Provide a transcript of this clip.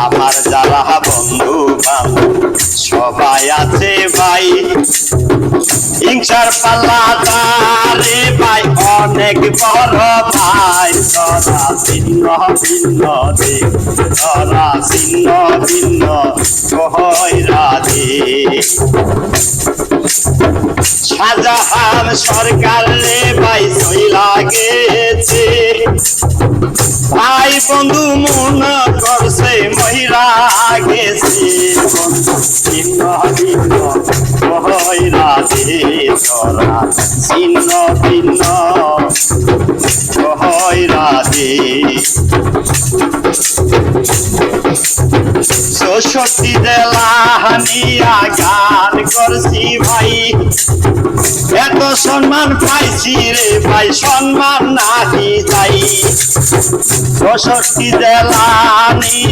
আমার যারা বন্ধু বান্ধব সবাই আছে ভাই, হিংসার পাল্লা রে ভাই অনেক বড় ভাই। তোরা ছিন্ন ভিন্ন দে, তোরা ছিন্ন ভিন্ন কইরা দে। শাহজাহান সরকার রে ভাই চইলা গেছে, ভাই বন্ধু মন করছে মহিলা গেছে। ছিন্ন ভিন্ন কইরা দে, তোরা ছিন্ন ভিন্ন কইরা দে। 64 জেলা নিয়া গান করছি ভাই, এত সম্মান পাইছি রে ভাই সম্মান নাহি যাই। 64 জেলা নিয়া